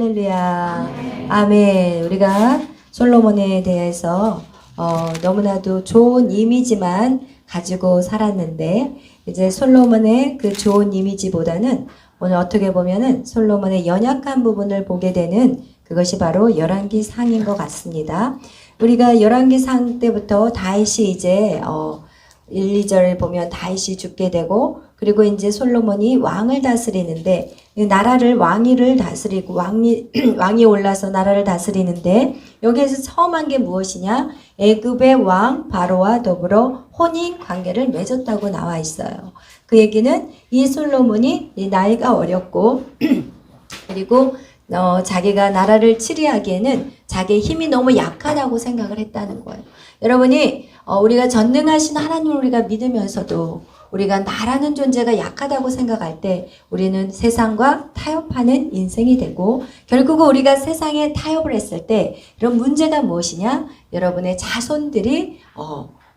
할렐루야. 아멘. 우리가 솔로몬에 대해서 너무나도 좋은 이미지만 가지고 살았는데, 이제 솔로몬의 그 좋은 이미지보다는 오늘 어떻게 보면은 솔로몬의 연약한 부분을 보게 되는 그것이 바로 열왕기상인 것 같습니다. 우리가 열왕기상 때부터 다윗이 이제 1, 2절을 보면 다윗이 죽게 되고, 그리고 이제 솔로몬이 왕을 다스리는데, 나라를 왕위를 다스리고 왕이 올라서 나라를 다스리는데, 여기에서 처음 한 게 무엇이냐? 애굽의 왕 바로와 더불어 혼인 관계를 맺었다고 나와 있어요. 그 얘기는 이 솔로몬이 나이가 어렸고 그리고 자기가 나라를 치리하기에는 자기의 힘이 너무 약하다고 생각을 했다는 거예요. 여러분이 우리가 전능하신 하나님을 우리가 믿으면서도 우리가 나라는 존재가 약하다고 생각할 때 우리는 세상과 타협하는 인생이 되고, 결국은 우리가 세상에 타협을 했을 때 이런 문제가 무엇이냐? 여러분의 자손들이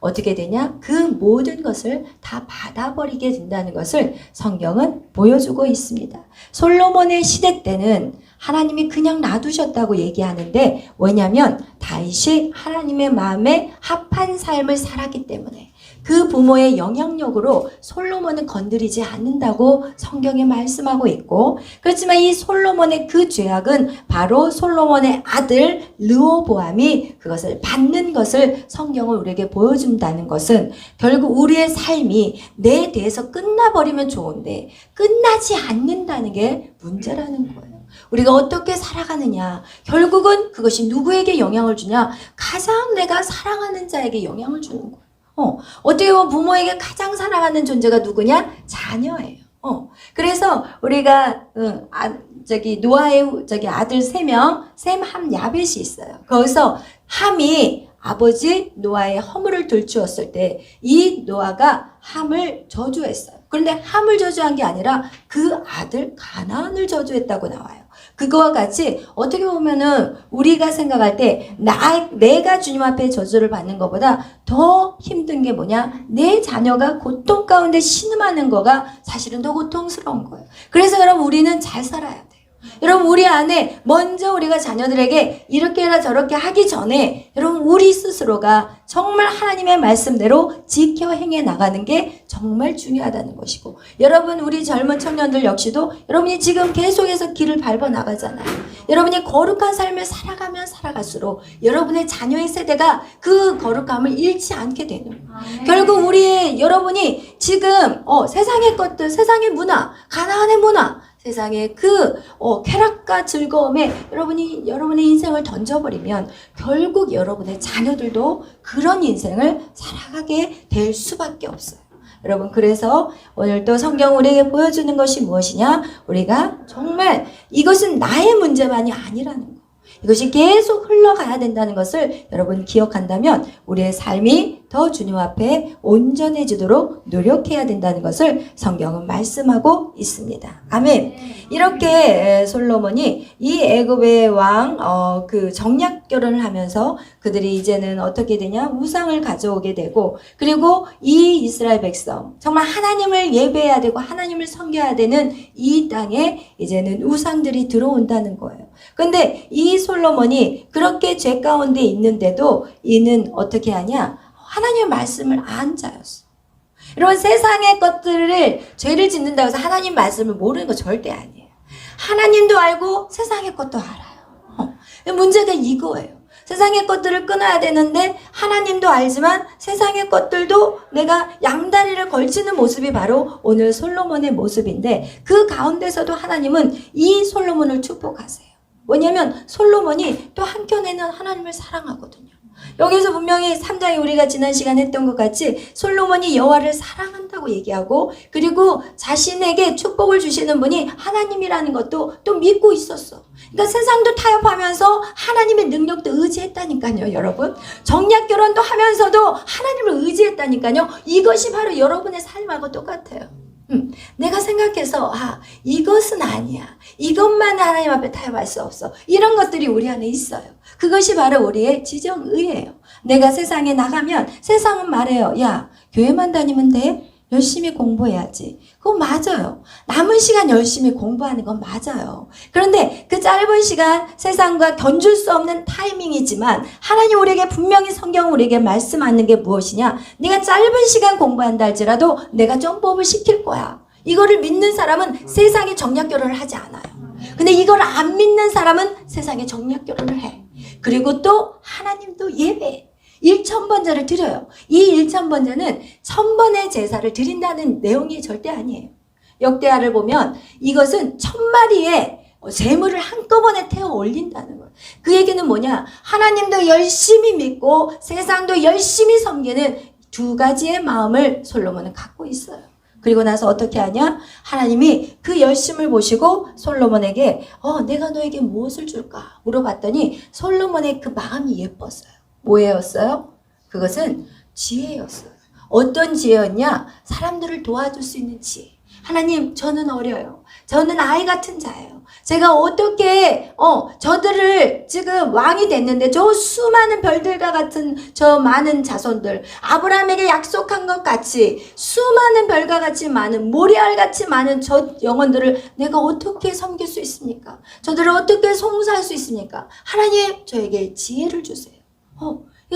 어떻게 되냐? 그 모든 것을 다 받아버리게 된다는 것을 성경은 보여주고 있습니다. 솔로몬의 시대 때는 하나님이 그냥 놔두셨다고 얘기하는데, 왜냐하면 다윗이 하나님의 마음에 합한 삶을 살았기 때문에 그 부모의 영향력으로 솔로몬은 건드리지 않는다고 성경에 말씀하고 있고, 그렇지만 이 솔로몬의 그 죄악은 바로 솔로몬의 아들 르호보암이 그것을 받는 것을 성경을 우리에게 보여준다는 것은, 결국 우리의 삶이 내 대해서 끝나버리면 좋은데 끝나지 않는다는 게 문제라는 거예요. 우리가 어떻게 살아가느냐, 결국은 그것이 누구에게 영향을 주냐? 가장 내가 사랑하는 자에게 영향을 주는 거예요. 어떻게 보면 부모에게 가장 사랑하는 존재가 누구냐? 자녀예요. 그래서 우리가 노아의 아들 3명, 셈, 함, 야벳이 있어요. 거기서 함이 아버지 노아의 허물을 들추었을 때 이 노아가 함을 저주했어요. 그런데 함을 저주한 게 아니라 그 아들 가나안을 저주했다고 나와요. 그거와 같이 어떻게 보면은 우리가 생각할 때 내가 주님 앞에 저주를 받는 것보다 더 힘든 게 뭐냐? 내 자녀가 고통 가운데 신음하는 거가 사실은 더 고통스러운 거예요. 그래서 여러분, 우리는 잘 살아야 돼요. 여러분, 우리 안에 먼저 우리가 자녀들에게 이렇게 해라 저렇게 하기 전에 여러분, 우리 스스로가 정말 하나님의 말씀대로 지켜 행해 나가는 게 정말 중요하다는 것이고, 여러분, 우리 젊은 청년들 역시도 여러분이 지금 계속해서 길을 밟아 나가잖아요. 여러분이 거룩한 삶을 살아가면 살아갈수록 여러분의 자녀의 세대가 그 거룩함을 잃지 않게 되는 거예요. 결국 여러분이 지금 세상의 것들, 세상의 문화, 가나안의 문화, 세상의 그 쾌락과 즐거움에 여러분의 인생을 던져버리면 결국 여러분의 자녀들도 그런 인생을 살아가게 될 수밖에 없어요. 여러분, 그래서 오늘 또 성경 우리에게 보여주는 것이 무엇이냐? 우리가 정말 이것은 나의 문제만이 아니라는 거, 이것이 계속 흘러가야 된다는 것을 여러분 기억한다면 우리의 삶이 더 주님 앞에 온전해지도록 노력해야 된다는 것을 성경은 말씀하고 있습니다. 아멘. 이렇게 솔로몬이 이 애굽의 왕 그 정략 결혼을 하면서 그들이 이제는 어떻게 되냐? 우상을 가져오게 되고, 그리고 이 이스라엘 백성 정말 하나님을 예배해야 되고 하나님을 섬겨야 되는 이 땅에 이제는 우상들이 들어온다는 거예요. 근데 이 솔로몬이 그렇게 죄 가운데 있는데도 이는 어떻게 하냐? 하나님의 말씀을 안 자였어. 여러분, 세상의 것들을 죄를 짓는다고 해서 하나님 말씀을 모르는 거 절대 아니에요. 하나님도 알고 세상의 것도 알아요. 문제가 이거예요. 세상의 것들을 끊어야 되는데 하나님도 알지만 세상의 것들도 내가 양다리를 걸치는 모습이 바로 오늘 솔로몬의 모습인데, 그 가운데서도 하나님은 이 솔로몬을 축복하세요. 왜냐하면 솔로몬이 또 한켠에는 하나님을 사랑하거든요. 여기서 분명히 3장에 우리가 지난 시간에 했던 것 같이 솔로몬이 여호와를 사랑한다고 얘기하고, 그리고 자신에게 축복을 주시는 분이 하나님이라는 것도 또 믿고 있었어. 그러니까 세상도 타협하면서 하나님의 능력도 의지했다니까요. 여러분, 정략 결혼도 하면서도 하나님을 의지했다니까요. 이것이 바로 여러분의 삶하고 똑같아요. 내가 생각해서 이것은 아니야, 이것만 하나님 앞에 타협할 수 없어, 이런 것들이 우리 안에 있어요. 그것이 바로 우리의 지정의예요. 내가 세상에 나가면 세상은 말해요. 야, 교회만 다니면 돼? 열심히 공부해야지. 그거 맞아요. 남은 시간 열심히 공부하는 건 맞아요. 그런데 그 짧은 시간 세상과 견줄 수 없는 타이밍이지만 하나님 우리에게 분명히 성경 우리에게 말씀하는 게 무엇이냐? 네가 짧은 시간 공부한다 할지라도 내가 점법을 시킬 거야. 이거를 믿는 사람은 세상에 정략 결혼을 하지 않아요. 근데 이걸 안 믿는 사람은 세상에 정략 결혼을 해. 그리고 또 하나님도 예배해. 1,000번제를 드려요. 이 1,000번제는 1,000번의 제사를 드린다는 내용이 절대 아니에요. 역대하를 보면 이것은 1,000마리의 제물을 한꺼번에 태워 올린다는 거예요. 그 얘기는 뭐냐? 하나님도 열심히 믿고 세상도 열심히 섬기는 두 가지의 마음을 솔로몬은 갖고 있어요. 그리고 나서 어떻게 하냐? 하나님이 그 열심을 보시고 솔로몬에게 내가 너에게 무엇을 줄까? 물어봤더니 솔로몬의 그 마음이 예뻤어요. 뭐예였어요? 그것은 지혜였어요. 어떤 지혜였냐? 사람들을 도와줄 수 있는 지혜. 하나님, 저는 어려요. 저는 아이 같은 자예요. 제가 어떻게 저들을 지금 왕이 됐는데 저 수많은 별들과 같은 저 많은 자손들, 아브라함에게 약속한 것 같이 수많은 별과 같이 많은 모래알 같이 많은 저 영혼들을 내가 어떻게 섬길 수 있습니까? 저들을 어떻게 송사할 수 있습니까? 하나님, 저에게 지혜를 주세요.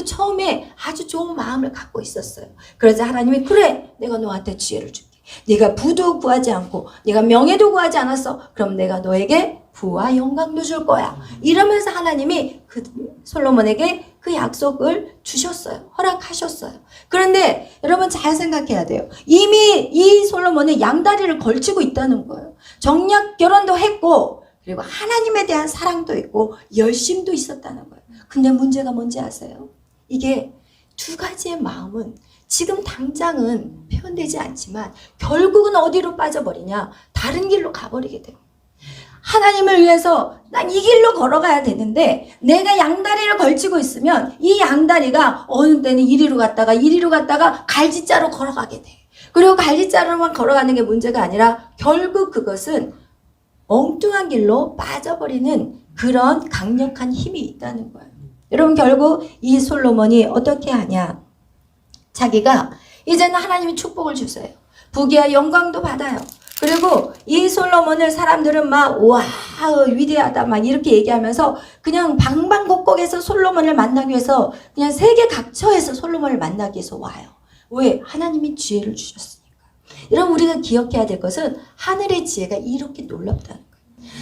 처음에 아주 좋은 마음을 갖고 있었어요. 그래서 하나님이 그래, 내가 너한테 지혜를 줄게. 네가 부도 구하지 않고 네가 명예도 구하지 않았어. 그럼 내가 너에게 부와 영광도 줄 거야. 이러면서 하나님이 그 솔로몬에게 그 약속을 주셨어요. 허락하셨어요. 그런데 여러분 잘 생각해야 돼요. 이미 이 솔로몬은 양다리를 걸치고 있다는 거예요. 정략 결혼도 했고 그리고 하나님에 대한 사랑도 있고 열심도 있었다는 거예요. 근데 문제가 뭔지 아세요? 이게 두 가지의 마음은 지금 당장은 표현되지 않지만 결국은 어디로 빠져버리냐? 다른 길로 가버리게 돼요. 하나님을 위해서 난 이 길로 걸어가야 되는데 내가 양다리를 걸치고 있으면 이 양다리가 어느 때는 이리로 갔다가 갈지자로 걸어가게 돼. 그리고 갈지자로만 걸어가는 게 문제가 아니라 결국 그것은 엉뚱한 길로 빠져버리는 그런 강력한 힘이 있다는 거예요. 여러분 결국 이 솔로몬이 어떻게 하냐? 자기가 이제는 하나님이 축복을 주세요. 부귀와 영광도 받아요. 그리고 이 솔로몬을 사람들은 막 와 위대하다 막 이렇게 얘기하면서 그냥 방방곡곡에서 솔로몬을 만나기 위해서 그냥 세계 각처에서 솔로몬을 만나기 위해서 와요. 왜? 하나님이 지혜를 주셨으니까. 여러분 우리가 기억해야 될 것은 하늘의 지혜가 이렇게 놀랍다는 거예요.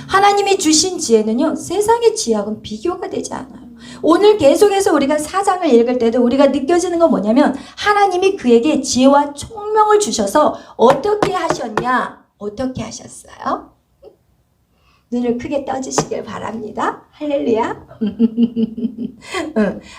하나님이 주신 지혜는요 세상의 지혜하고는 비교가 되지 않아요. 오늘 계속해서 우리가 4장을 읽을 때도 우리가 느껴지는 건 뭐냐면 하나님이 그에게 지혜와 총명을 주셔서 어떻게 하셨냐? 어떻게 하셨어요? 눈을 크게 떠주시길 바랍니다. 할렐루야.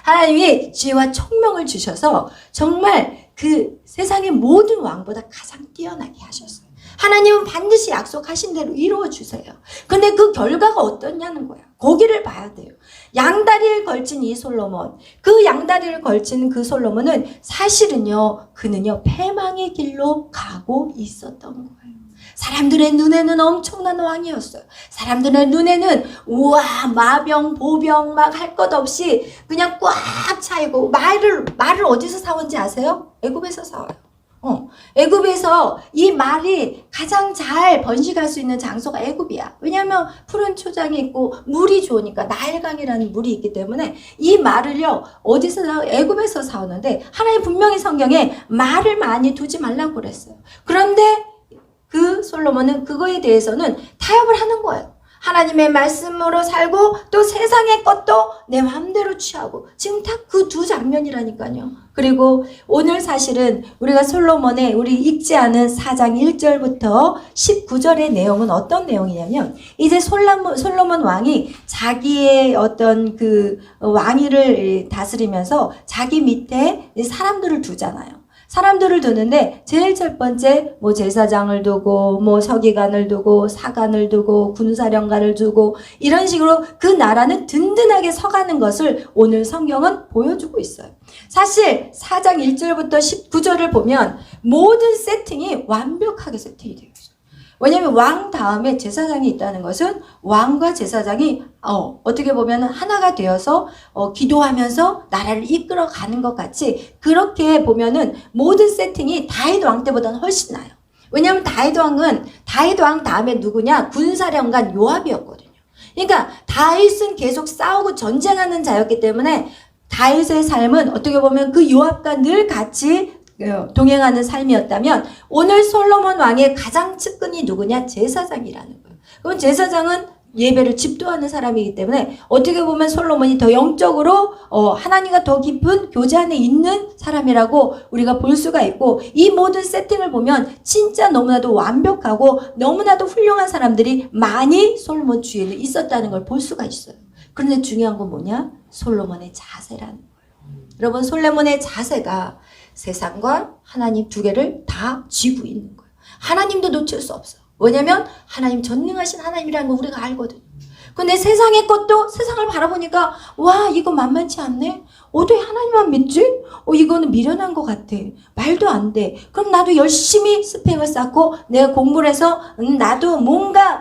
하나님이 지혜와 총명을 주셔서 정말 그 세상의 모든 왕보다 가장 뛰어나게 하셨어요. 하나님은 반드시 약속하신 대로 이루어 주세요. 근데 그 결과가 어떠냐는 거야. 거기를 봐야 돼요. 양다리를 걸친 이 솔로몬, 그 양다리를 걸친 그 솔로몬은 사실은요, 그는요, 패망의 길로 가고 있었던 거예요. 사람들의 눈에는 엄청난 왕이었어요. 사람들의 눈에는 우와 마병 보병 막 할 것 없이 그냥 꽉 차이고 말을 어디서 사온지 아세요? 애굽에서 사와요. 애굽에서 이 말이 가장 잘 번식할 수 있는 장소가 애굽이야. 왜냐하면 푸른 초장이 있고 물이 좋으니까 나일강이라는 물이 있기 때문에 이 말을요 어디서 애굽에서 사오는데 하나님 분명히 성경에 말을 많이 두지 말라고 그랬어요. 그런데 그 솔로몬은 그거에 대해서는 타협을 하는 거예요. 하나님의 말씀으로 살고 또 세상의 것도 내 마음대로 취하고 지금 딱 그 두 장면이라니까요. 그리고 오늘 사실은 우리가 솔로몬의 우리 읽지 않은 4장 1절부터 19절의 내용은 어떤 내용이냐면 이제 솔로몬 왕이 자기의 어떤 그 왕위를 다스리면서 자기 밑에 사람들을 두잖아요. 사람들을 두는데 제일 첫 번째 뭐 제사장을 두고 뭐 서기관을 두고 사관을 두고 군사령관을 두고 이런 식으로 그 나라는 든든하게 서가는 것을 오늘 성경은 보여주고 있어요. 사실 4장 1절부터 19절을 보면 모든 세팅이 완벽하게 세팅이 되어 있어요. 왜냐하면 왕 다음에 제사장이 있다는 것은 왕과 제사장이 어떻게 보면 하나가 되어서 기도하면서 나라를 이끌어가는 것 같이 그렇게 보면은 모든 세팅이 다윗 왕 때보다는 훨씬 나아요. 왜냐하면 다윗 왕 다음에 누구냐? 군사령관 요압이었거든요. 그러니까 다윗은 계속 싸우고 전쟁하는 자였기 때문에 다윗의 삶은 어떻게 보면 그 요압과 늘 같이 동행하는 삶이었다면 오늘 솔로몬 왕의 가장 측근이 누구냐? 제사장이라는 거예요. 그럼 제사장은 예배를 집도하는 사람이기 때문에 어떻게 보면 솔로몬이 더 영적으로 하나님과 더 깊은 교제 안에 있는 사람이라고 우리가 볼 수가 있고, 이 모든 세팅을 보면 진짜 너무나도 완벽하고 너무나도 훌륭한 사람들이 많이 솔로몬 주위에는 있었다는 걸 볼 수가 있어요. 그런데 중요한 건 뭐냐? 솔로몬의 자세라는 거예요. 여러분, 솔로몬의 자세가 세상과 하나님 두 개를 다 쥐고 있는 거예요. 하나님도 놓칠 수 없어요. 왜냐면 하나님 전능하신 하나님이라는 거 우리가 알거든요. 근데 세상의 것도 세상을 바라보니까 와, 이거 만만치 않네? 어떻게 하나님만 믿지? 이거는 미련한 것 같아. 말도 안 돼. 그럼 나도 열심히 스펙을 쌓고 내가 공부를 해서 나도 뭔가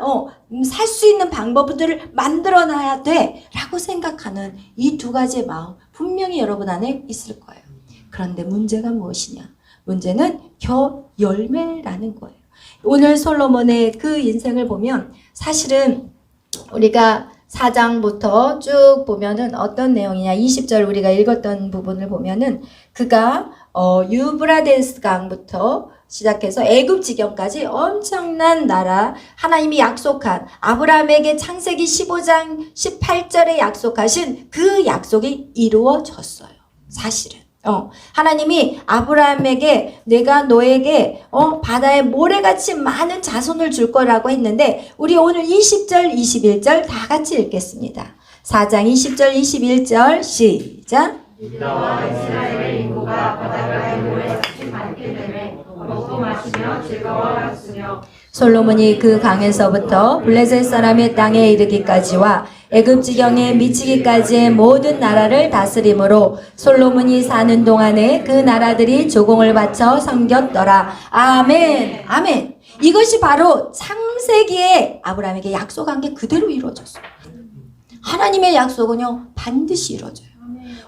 살 수 있는 방법들을 만들어 놔야 돼 라고 생각하는 이 두 가지의 마음 분명히 여러분 안에 있을 거예요. 그런데 문제가 무엇이냐? 문제는 열매라는 거예요. 오늘 솔로몬의 그 인생을 보면 사실은 우리가 4장부터 쭉 보면은 어떤 내용이냐, 20절 우리가 읽었던 부분을 보면은 그가 유브라데스 강부터 시작해서 애굽 지경까지 엄청난 나라, 하나님이 약속한 아브라함에게 창세기 15장 18절에 약속하신 그 약속이 이루어졌어요. 사실은 하나님이 아브라함에게 내가 너에게 바다에 모래같이 많은 자손을 줄 거라고 했는데, 우리 오늘 20절 21절 다 같이 읽겠습니다. 4장 20절 21절 시작. 유다와 이스라엘의 인구가 바닷가에 모래같이 많게 되매 먹고 마시며 즐거워하였으며 솔로몬이 그 강에서부터 블레셋 사람의 땅에 이르기까지와 애굽 지경에 미치기까지의 모든 나라를 다스림으로 솔로몬이 사는 동안에 그 나라들이 조공을 바쳐 섬겼더라. 아멘. 아멘. 이것이 바로 창세기에 아브라함에게 약속한 게 그대로 이루어졌어요. 하나님의 약속은요 반드시 이루어져요.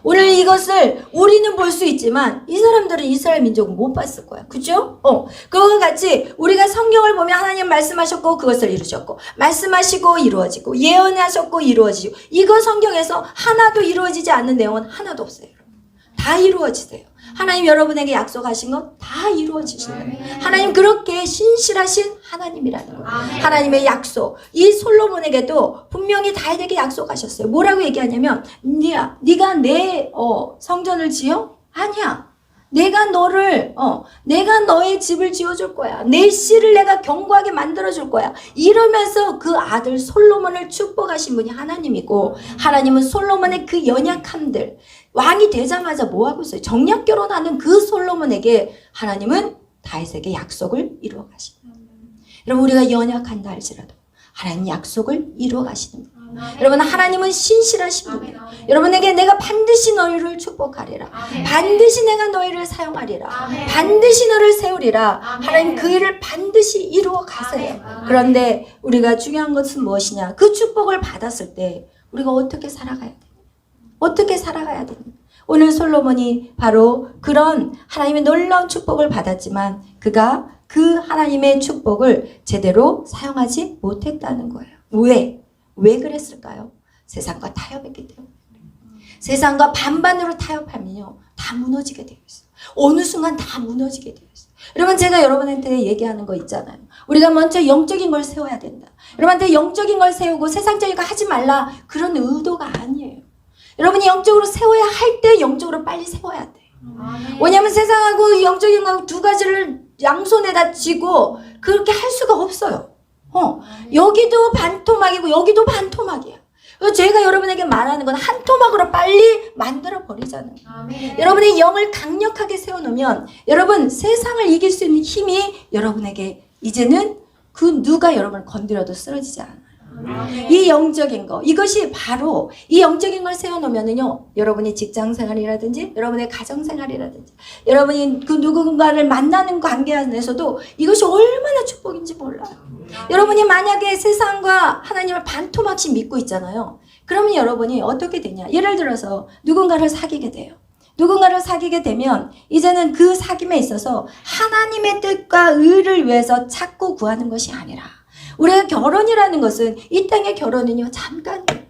오늘 이것을 우리는 볼 수 있지만 이 사람들은 이스라엘 민족은 못 봤을 거야. 그죠? 그와 같이 우리가 성경을 보면 하나님 말씀하셨고 그것을 이루셨고, 말씀하시고 이루어지고, 예언하셨고 이루어지고, 이거 성경에서 하나도 이루어지지 않는 내용은 하나도 없어요. 다 이루어지세요. 하나님 여러분에게 약속하신 것 다 이루어지시는 거예요. 하나님 그렇게 신실하신 하나님이라는 거예요. 하나님의 약속. 이 솔로몬에게도 분명히 다윗에게 약속하셨어요. 뭐라고 얘기하냐면 네가 내 성전을 지어? 아니야. 내가 너의 집을 지어줄 거야. 내 씨를 내가 견고하게 만들어줄 거야. 이러면서 그 아들 솔로몬을 축복하신 분이 하나님이고, 하나님은 솔로몬의 그 연약함들, 왕이 되자마자 뭐 하고 있어요? 정략 결혼하는 그 솔로몬에게 하나님은 다윗에게 약속을 이루어 가시는 거예요. 여러분, 우리가 연약한다 할지라도 하나님 약속을 이루어 가시는 거예요. 여러분, 하나님은 신실하신 분이에요. 여러분에게 내가 반드시 너희를 축복하리라. 반드시 내가 너희를 사용하리라. 반드시 너를 세우리라. 하나님 그 일을 반드시 이루어 가세요. 그런데 우리가 중요한 것은 무엇이냐? 그 축복을 받았을 때 우리가 어떻게 살아가야 돼? 어떻게 살아가야 되냐? 오늘 솔로몬이 바로 그런 하나님의 놀라운 축복을 받았지만 그가 그 하나님의 축복을 제대로 사용하지 못했다는 거예요. 왜 그랬을까요? 세상과 타협했기 때문에. 세상과 반반으로 타협하면요 다 무너지게 되어 있어요. 어느 순간 다 무너지게 되어 있어요. 여러분, 제가 여러분한테 얘기하는 거 있잖아요. 우리가 먼저 영적인 걸 세워야 된다. 여러분한테 영적인 걸 세우고 세상적인 거 하지 말라, 그런 의도가 아니에요. 여러분이 영적으로 세워야 할 때 영적으로 빨리 세워야 돼. 왜냐하면 세상하고 영적인 거 두 가지를 양손에다 쥐고 그렇게 할 수가 없어요. 여기도 반토막이고 여기도 반토막이야. 그래서 제가 여러분에게 말하는 건 한 토막으로 빨리 만들어 버리잖아요. 여러분의 영을 강력하게 세워놓으면 여러분 세상을 이길 수 있는 힘이 여러분에게 이제는 그 누가 여러분을 건드려도 쓰러지지 않아요. 이 영적인 거, 이것이 바로 이 영적인 걸 세워놓으면은요, 여러분의 직장 생활이라든지, 여러분의 가정 생활이라든지, 여러분이 그 누군가를 만나는 관계 안에서도 이것이 얼마나 축복인지 몰라요. 여러분이 만약에 세상과 하나님을 반토막씩 믿고 있잖아요. 그러면 여러분이 어떻게 되냐? 예를 들어서 누군가를 사귀게 돼요. 누군가를 사귀게 되면 이제는 그 사귐에 있어서 하나님의 뜻과 의를 위해서 찾고 구하는 것이 아니라, 우리가 결혼이라는 것은, 이 땅의 결혼은요 잠깐이에요.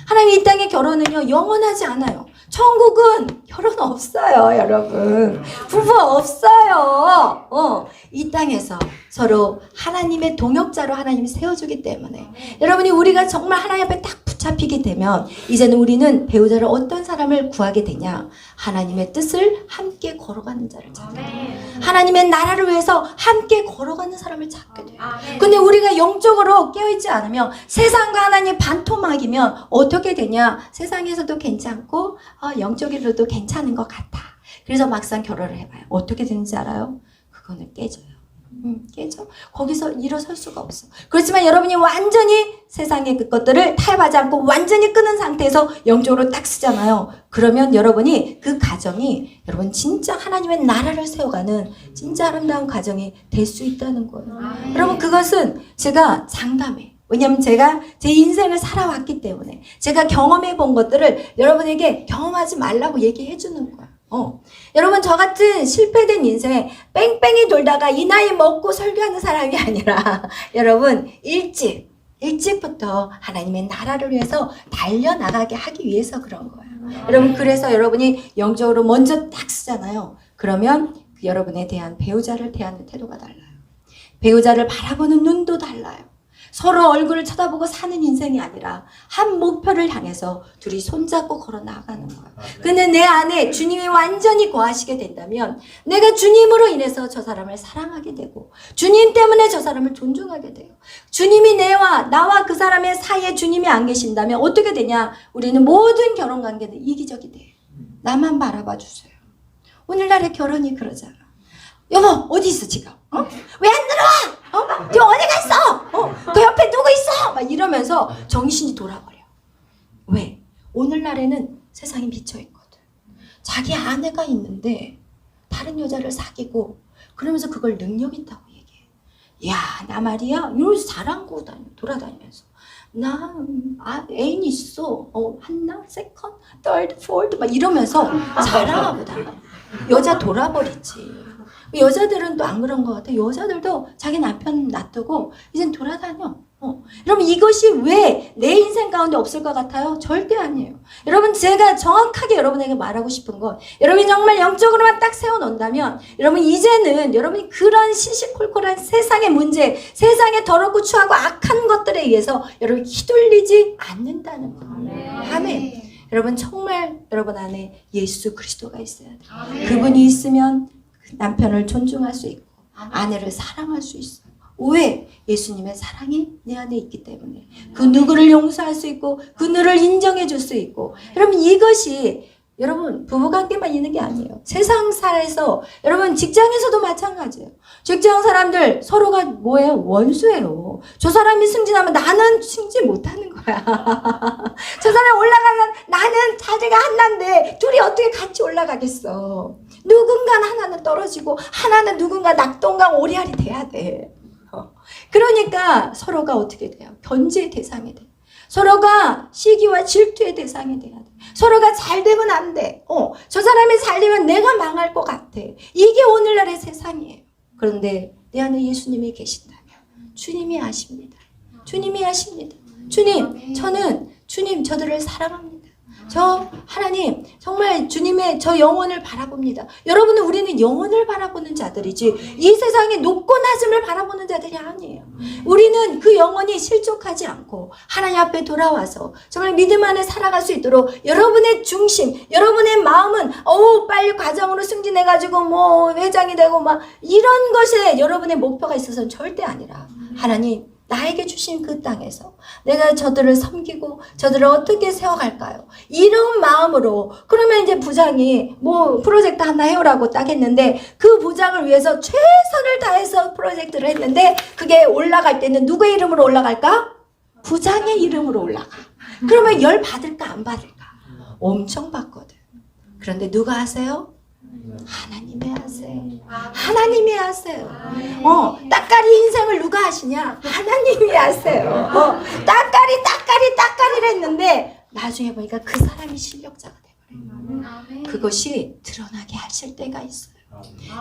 하나님, 이 땅의 결혼은요 영원하지 않아요. 천국은 결혼 없어요, 여러분. 부부 없어요. 이 땅에서 서로 하나님의 동역자로 하나님이 세워주기 때문에, 여러분이 우리가 정말 하나님 앞에 딱 붙잡히게 되면 이제는 우리는 배우자를 어떤 사람을 구하게 되냐? 하나님의 뜻을 함께 걸어가는 자를 찾게 돼요. 하나님의 나라를 위해서 함께 걸어가는 사람을 찾게 돼요. 근데 우리가 영적으로 깨어있지 않으면, 세상과 하나님 반토막이면 어떻게 되냐? 세상에서도 괜찮고 영적으로도 괜찮은 것 같아. 그래서 막상 결혼을 해봐요. 어떻게 되는지 알아요? 그거는 깨져요. 깨져. 거기서 일어설 수가 없어. 그렇지만 여러분이 완전히 세상의 그것들을 타협하지 않고 완전히 끊은 상태에서 영적으로 딱 쓰잖아요. 그러면 여러분이 그 가정이, 여러분 진짜 하나님의 나라를 세워가는 진짜 아름다운 가정이 될 수 있다는 거예요. 여러분, 그것은 제가 장담해요. 왜냐면 제가 제 인생을 살아왔기 때문에, 제가 경험해 본 것들을 여러분에게 경험하지 말라고 얘기해 주는 거야. 여러분, 저 같은 실패된 인생 뺑뺑이 돌다가 이 나이 먹고 설교하는 사람이 아니라, 여러분 일찍부터 하나님의 나라를 위해서 달려나가게 하기 위해서 그런 거예요. 여러분, 그래서 여러분이 영적으로 먼저 딱 쓰잖아요. 그러면 그 여러분에 대한, 배우자를 대하는 태도가 달라요. 배우자를 바라보는 눈도 달라요. 서로 얼굴을 쳐다보고 사는 인생이 아니라 한 목표를 향해서 둘이 손잡고 걸어 나가는 거야. 근데 내 안에 주님이 완전히 거하시게 된다면, 내가 주님으로 인해서 저 사람을 사랑하게 되고, 주님 때문에 저 사람을 존중하게 돼요. 주님이 나와 그 사람의 사이에 주님이 안 계신다면 어떻게 되냐? 우리는 모든 결혼 관계는 이기적이 돼요. 나만 바라봐 주세요. 오늘날의 결혼이 그러잖아. 여보, 어디 있어 지금? 왜 안 들어와? 지금 어디 갔어? 그 옆에 누구 있어? 막 이러면서 정신이 돌아버려. 왜? 오늘날에는 세상이 미쳐있거든. 자기 아내가 있는데 다른 여자를 사귀고, 그러면서 그걸 능력 있다고 얘기해. 야, 나 말이야, 이러면서 자랑고 돌아다니면서, 나 애인 있어. 하나, 세컨, third, fourth 막 이러면서 자랑하고 다녀. 여자 돌아버리지. 여자들은 또 안 그런 것 같아. 여자들도 자기 남편 놔두고 이젠 돌아다녀. 여러분, 이것이 왜 내 인생 가운데 없을 것 같아요? 절대 아니에요. 여러분, 제가 정확하게 여러분에게 말하고 싶은 건, 여러분이 정말 영적으로만 딱 세워놓는다면, 여러분 이제는 여러분이 그런 시시콜콜한 세상의 문제, 세상의 더럽고 추하고 악한 것들에 의해서 여러분 휘둘리지 않는다는 거예요. 아멘. 여러분, 정말 여러분 안에 예수 그리스도가 있어야 돼요. 그분이 있으면 남편을 존중할 수 있고 아내를 사랑할 수 있어요. 왜? 예수님의 사랑이 내 안에 있기 때문에. 그 누구를 용서할 수 있고 그 누구를 인정해 줄 수 있고. 여러분, 이것이 여러분 부부관계만 있는 게 아니에요. 세상 살아서, 여러분 직장에서도 마찬가지예요. 직장 사람들 서로가 뭐예요? 원수예요. 저 사람이 승진하면 나는 승진 못하는 거야. 저 사람 올라가면 나는 자제가 한난데 둘이 어떻게 같이 올라가겠어. 누군가는 하나는 떨어지고 하나는 누군가 낙동강 오리알이 돼야 돼. 그러니까 서로가 어떻게 돼요? 견제의 대상이 돼. 서로가 시기와 질투의 대상이 돼야 돼. 서로가 잘 되면 안 돼. 저 사람이 잘 되면 내가 망할 것 같아. 이게 오늘날의 세상이에요. 그런데 내 안에 예수님이 계신다면 주님이 아십니다. 주님이 아십니다. 주님, 저들을 사랑합니다. 저 하나님, 정말 주님의 저 영혼을 바라봅니다. 여러분은, 우리는 영혼을 바라보는 자들이지 이 세상의 높고 낮음을 바라보는 자들이 아니에요. 우리는 그 영혼이 실족하지 않고 하나님 앞에 돌아와서 정말 믿음 안에 살아갈 수 있도록, 여러분의 중심, 여러분의 마음은 빨리 과정으로 승진해가지고 뭐 회장이 되고 막 이런 것에 여러분의 목표가 있어서는 절대 아니라, 하나님 나에게 주신 그 땅에서 내가 저들을 섬기고 저들을 어떻게 세워갈까요? 이런 마음으로. 그러면 이제 부장이 뭐 프로젝트 하나 해오라고 딱 했는데, 그 부장을 위해서 최선을 다해서 프로젝트를 했는데 그게 올라갈 때는 누구의 이름으로 올라갈까? 부장의 이름으로 올라가. 그러면 열 받을까 안 받을까? 엄청 받거든. 그런데 누가 하세요? 하나님이 하세요. 하나님이 하세요. 따까리 인생을 누가 하시냐? 하나님이 하세요. 따까리를 했는데 나중에 보니까 그 사람이 실력자가 돼버려요. 그것이 드러나게 하실 때가 있어요.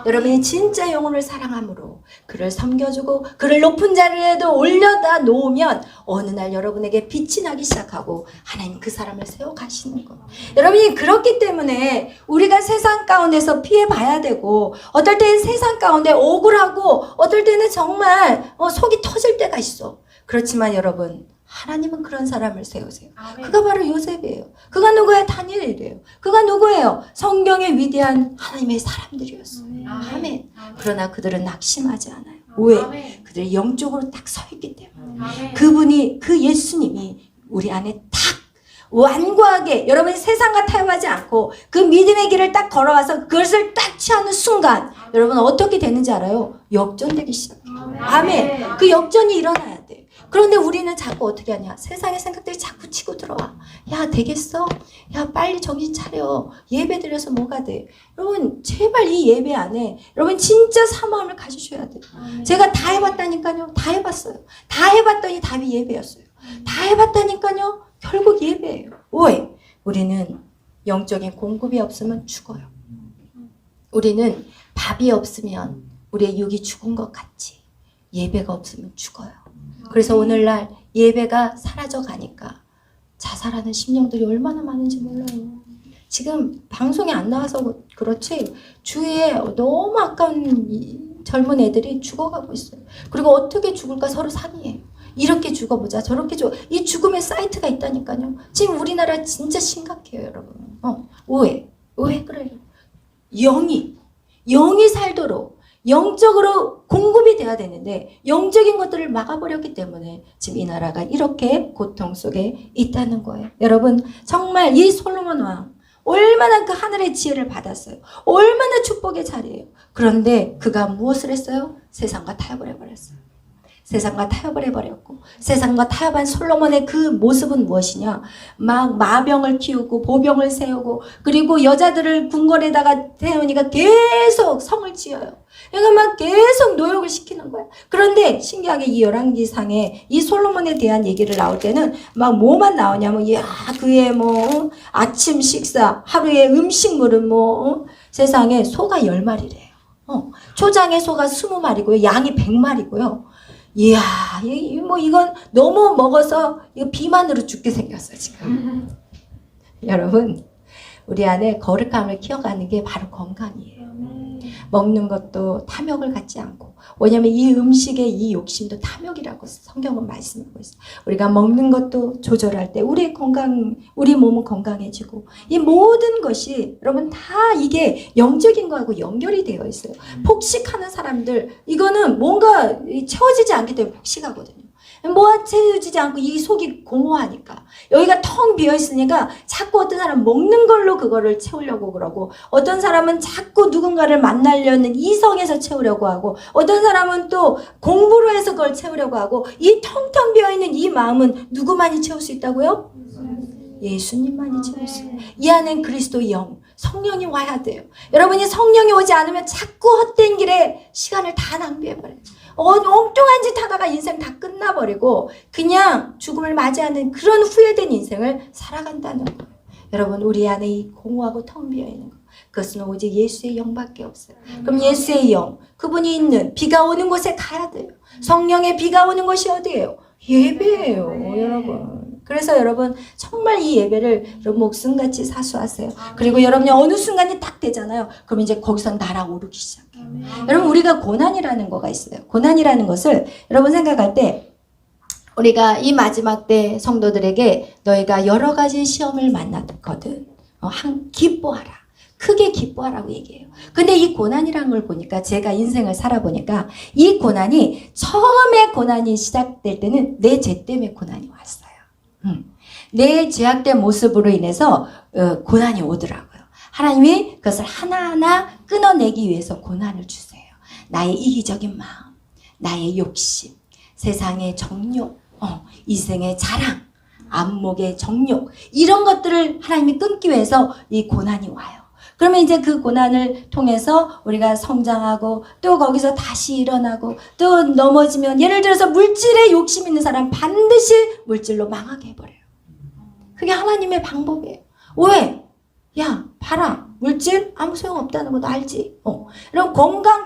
여러분이 진짜 영혼을 사랑함으로 그를 섬겨주고 그를 높은 자리에도 올려다 놓으면 어느 날 여러분에게 빛이 나기 시작하고 하나님 그 사람을 세워가시는 것. 여러분이 그렇기 때문에 우리가 세상 가운데서 피해봐야 되고 어떨 때는 세상 가운데 억울하고 어떨 때는 정말 속이 터질 때가 있어. 그렇지만 여러분 하나님은 그런 사람을 세우세요. 그가 바로 요셉이에요. 그가 누구예요? 다니엘이래요. 그가 누구예요? 성경의 위대한 하나님의 사람들이었어요. 아멘. 그러나 그들은 낙심하지 않아요. 왜? 그들이 영적으로 딱 서 있기 때문에. 그분이, 그 예수님이 우리 안에 딱 완고하게 여러분이 세상과 타협하지 않고 그 믿음의 길을 딱 걸어와서 그것을 딱 취하는 순간 여러분 어떻게 되는지 알아요? 역전되기 시작해요. 아멘. 그 역전이 일어나야 돼. 그런데 우리는 자꾸 어떻게 하냐? 세상의 생각들이 자꾸 치고 들어와. 야, 되겠어? 야, 빨리 정신 차려. 예배 드려서 뭐가 돼? 여러분, 제발 이 예배 안에 여러분 진짜 사모함을 가지셔야 돼요. 제가 다 해봤다니까요. 다 해봤어요. 다 해봤더니 답이 예배였어요. 다 해봤다니까요. 결국 예배예요. 왜? 우리는 영적인 공급이 없으면 죽어요. 우리는 밥이 없으면 우리의 육이 죽은 것 같이 예배가 없으면 죽어요. 그래서 오늘날 예배가 사라져 가니까 자살하는 심령들이 얼마나 많은지 몰라요. 지금 방송에 안 나와서 그렇지 주위에 너무 아까운 젊은 애들이 죽어가고 있어요. 그리고 어떻게 죽을까 서로 상의해요. 이렇게 죽어보자 저렇게 이 죽음의 사이트가 있다니까요. 지금 우리나라 진짜 심각해요 여러분. 왜 그래요? 영이 살도록 영적으로 공급이 돼야 되는데 영적인 것들을 막아버렸기 때문에 지금 이 나라가 이렇게 고통 속에 있다는 거예요. 여러분 정말 이 솔로몬 왕 얼마나 그 하늘의 지혜를 받았어요. 얼마나 축복의 자리예요. 그런데 그가 무엇을 했어요? 세상과 타협을 해버렸어요. 세상과 타협을 해버렸고 세상과 타협한 솔로몬의 그 모습은 무엇이냐? 막 마병을 키우고 보병을 세우고 그리고 여자들을 궁궐에다가 세우니까 계속 성을 지어요. 그러니까 막 계속 노역을 시키는 거야. 그런데 신기하게 이 열왕기상에 이 솔로몬에 대한 얘기를 나올 때는 막 뭐만 나오냐면 그의 아침 식사 하루의 음식물은 세상에 소가 10마리래요. 초장에 소가 20마리고요. 양이 100마리고요. 이야, 이건 너무 먹어서 이거 비만으로 죽게 생겼어, 지금. 여러분, 우리 안에 거룩함을 키워가는 게 바로 건강이에요. 먹는 것도 탐욕을 갖지 않고. 왜냐면 이 음식의 이 욕심도 탐욕이라고 성경은 말씀하고 있어요. 우리가 먹는 것도 조절할 때 우리 몸은 건강해지고 이 모든 것이 여러분 다 이게 영적인 거하고 연결이 되어 있어요. 폭식하는 사람들 이거는 뭔가 채워지지 않기 때문에 폭식하거든요. 채워지지 않고 이 속이 공허하니까 여기가 텅 비어있으니까 자꾸 어떤 사람은 먹는 걸로 그거를 채우려고 그러고 어떤 사람은 자꾸 누군가를 만나려는 이성에서 채우려고 하고 어떤 사람은 또 공부로 해서 그걸 채우려고 하고 이 텅텅 비어있는 이 마음은 누구만이 채울 수 있다고요? 예수님만이 채울 수 있어요. 이 안엔 그리스도의 영 성령이 와야 돼요. 여러분이 성령이 오지 않으면 자꾸 헛된 길에 시간을 다 낭비해버려요. 엉뚱한 짓 하다가 인생 다 끝나버리고 그냥 죽음을 맞이하는 그런 후회된 인생을 살아간다는 거예요. 여러분 우리 안에 이 공허하고 텅 비어있는 거 그것은 오직 예수의 영밖에 없어요. 그럼 예수의 영 그분이 있는 비가 오는 곳에 가야 돼요. 성령의 비가 오는 곳이 어디예요? 예배예요. 여러분 그래서 여러분 정말 이 예배를 여러분 목숨같이 사수하세요. 그리고 여러분이 어느 순간이 딱 되잖아요. 그럼 이제 거기서 날아오르기 시작해요. 여러분 우리가 고난이라는 거가 있어요. 고난이라는 것을 여러분 생각할 때 우리가 이 마지막 때 성도들에게 너희가 여러 가지 시험을 만났거든. 기뻐하라. 크게 기뻐하라고 얘기해요. 근데 이 고난이라는 걸 보니까 제가 인생을 살아보니까 이 고난이 처음에 고난이 시작될 때는 내 죄 때문에 고난이 왔어요. 내 죄악된 모습으로 인해서 고난이 오더라고요. 하나님이 그것을 하나하나 끊어내기 위해서 고난을 주세요. 나의 이기적인 마음, 나의 욕심, 세상의 정욕, 이생의 자랑, 안목의 정욕, 이런 것들을 하나님이 끊기 위해서 이 고난이 와요. 그러면 이제 그 고난을 통해서 우리가 성장하고 또 거기서 다시 일어나고 또 넘어지면, 예를 들어서 물질에 욕심 있는 사람 반드시 물질로 망하게 해버려요. 그게 하나님의 방법이에요. 왜? 야, 봐라. 물질 아무 소용 없다는 것도 알지? 그럼 건강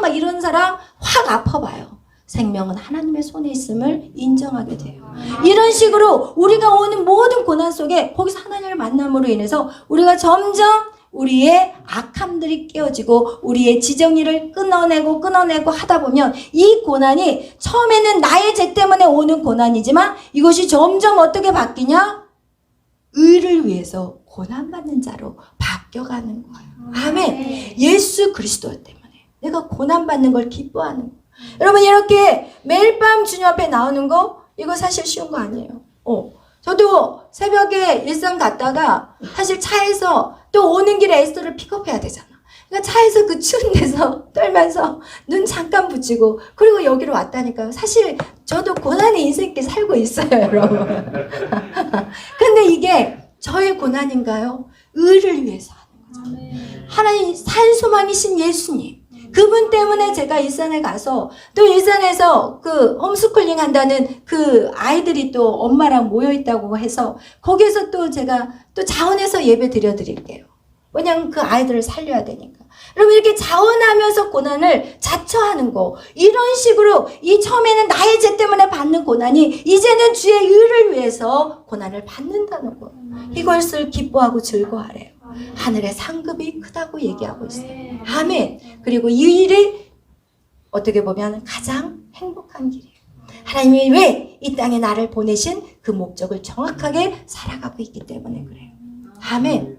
막 이런 사람 확 아파봐요. 생명은 하나님의 손에 있음을 인정하게 돼요. 이런 식으로 우리가 오는 모든 고난 속에 거기서 하나님을 만남으로 인해서 우리가 점점 우리의 악함들이 깨어지고 우리의 지정의를 끊어내고 하다 보면 이 고난이 처음에는 나의 죄 때문에 오는 고난이지만 이것이 점점 어떻게 바뀌냐? 의를 위해서 고난받는 자로 바뀌어가는 거예요. 아멘. 예수 그리스도 때문에 내가 고난받는 걸 기뻐하는 거예요. 여러분, 이렇게 매일 밤 주님 앞에 나오는 거, 이거 사실 쉬운 거 아니에요. 저도 새벽에 일산 갔다가 사실 차에서 또 오는 길에 에스더를 픽업해야 되잖아. 그러니까 차에서 그 추운 데서 떨면서 눈 잠깐 붙이고 그리고 여기로 왔다니까요. 사실 저도 고난의 인생길 살고 있어요, 여러분. 근데 이게 저의 고난인가요? 의를 위해서 하는 거죠. 하나님 산소망이신 예수님, 그분 때문에 제가 일산에 가서 또 일산에서 그 홈스쿨링 한다는 그 아이들이 또 엄마랑 모여 있다고 해서 거기서 또 제가 또 자원해서 예배 드려드릴게요. 왜냐면 그 아이들을 살려야 되니까. 여러분, 이렇게 자원하면서 고난을 자처하는 거, 이런 식으로 이 처음에는 나의 죄 때문에 받는 고난이 이제는 주의 의를 위해서 고난을 받는다는 거, 이것을 기뻐하고 즐거워하래요. 하늘의 상급이 크다고 얘기하고 있어요. 아멘. 그리고 이 일이 어떻게 보면 가장 행복한 길이에요. 하나님이 왜 이 땅에 나를 보내신 그 목적을 정확하게 살아가고 있기 때문에 그래요. 아멘.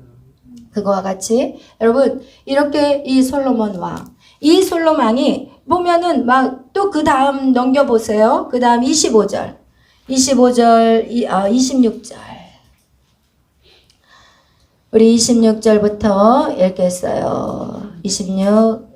그거와 같이 여러분, 이렇게 이 솔로몬 왕, 이 솔로몬 왕이 보면은 막 또 그 다음 넘겨보세요. 그 다음 26절, 26절. 우리 26절부터 읽겠어요. 26,